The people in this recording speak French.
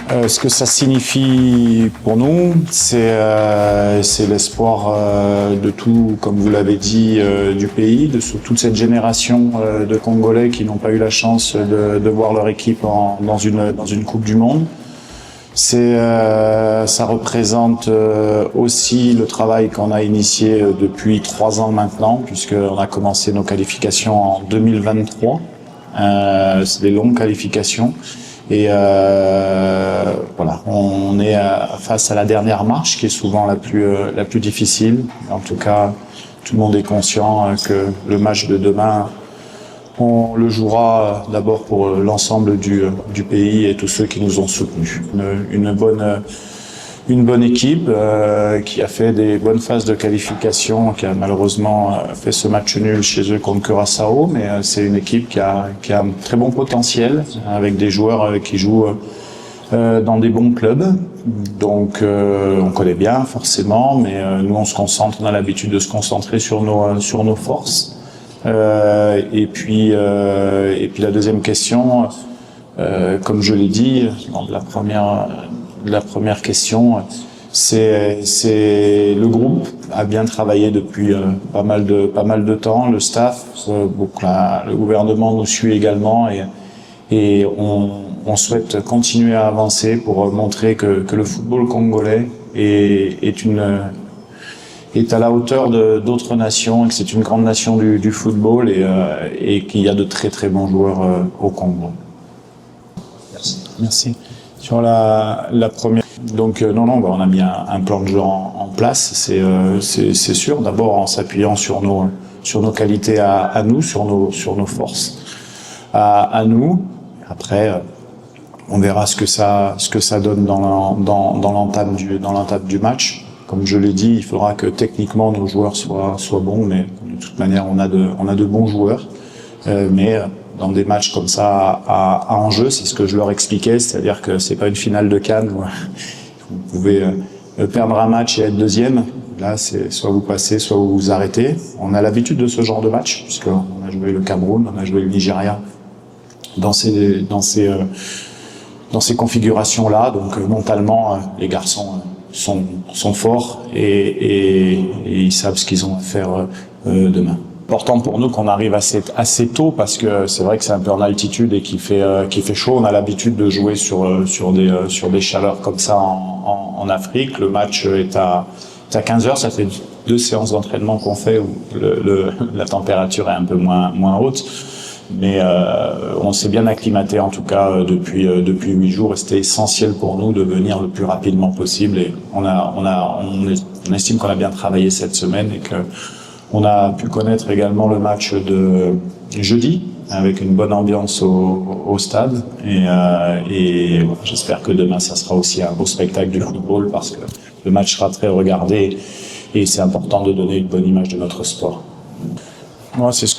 Ce que ça signifie pour nous, c'est l'espoir de tout, comme vous l'avez dit, du pays, de toute cette génération de Congolais qui n'ont pas eu la chance de voir leur équipe dans une Coupe du Monde. Ça représente aussi le travail qu'on a initié depuis 3 ans maintenant, puisqu'on a commencé nos qualifications en 2023. C'est des longues qualifications. Et voilà, on est face à la dernière marche qui est souvent la plus difficile. En tout cas, tout le monde est conscient que le match de demain, on le jouera d'abord pour l'ensemble du pays et tous ceux qui nous ont soutenus. Une bonne équipe qui a fait des bonnes phases de qualification, qui a malheureusement fait ce match nul chez eux contre Curaçao, mais c'est une équipe qui a un très bon potentiel, avec des joueurs qui jouent dans des bons clubs. Donc on connaît bien forcément, mais nous on a l'habitude de se concentrer sur nos forces. Et puis la deuxième question, comme je l'ai dit, la première question, c'est le groupe a bien travaillé depuis pas mal de temps, le staff, le gouvernement nous suit également et on souhaite continuer à avancer pour montrer que le football congolais est à la hauteur d'autres nations, et que c'est une grande nation du football et qu'il y a de très très bons joueurs au Congo. Merci. Sur la première, donc on a mis un plan de jeu en place, c'est sûr. D'abord en s'appuyant sur nos qualités à nous, sur nos forces à nous. Après, on verra ce que ça donne dans l'entame du match. Comme je l'ai dit, il faudra que techniquement nos joueurs soient bons, mais de toute manière on a de bons joueurs, mais dans des matchs comme ça à enjeu, c'est ce que je leur expliquais, c'est-à-dire que c'est pas une finale de CAN où vous pouvez perdre un match et être deuxième. Là, c'est soit vous passez, soit vous vous arrêtez. On a l'habitude de ce genre de match, puisqu'on a joué le Cameroun, on a joué le Nigeria dans ces configurations-là. Donc mentalement, les garçons sont forts et ils savent ce qu'ils ont à faire demain. Important pour nous qu'on arrive assez tôt, parce que c'est vrai que c'est un peu en altitude et qu'il fait chaud. On a l'habitude de jouer sur des chaleurs comme ça en Afrique. Le match est à 15h. Ça fait 2 séances d'entraînement qu'on fait où la température est un peu moins haute. Mais on s'est bien acclimaté en tout cas depuis 8 jours, et c'était essentiel pour nous de venir le plus rapidement possible. Et on estime qu'on a bien travaillé cette semaine et que on a pu connaître également le match de jeudi avec une bonne ambiance au stade. Et j'espère que demain, ça sera aussi un beau spectacle du football, parce que le match sera très regardé et c'est important de donner une bonne image de notre sport. Moi, c'est ce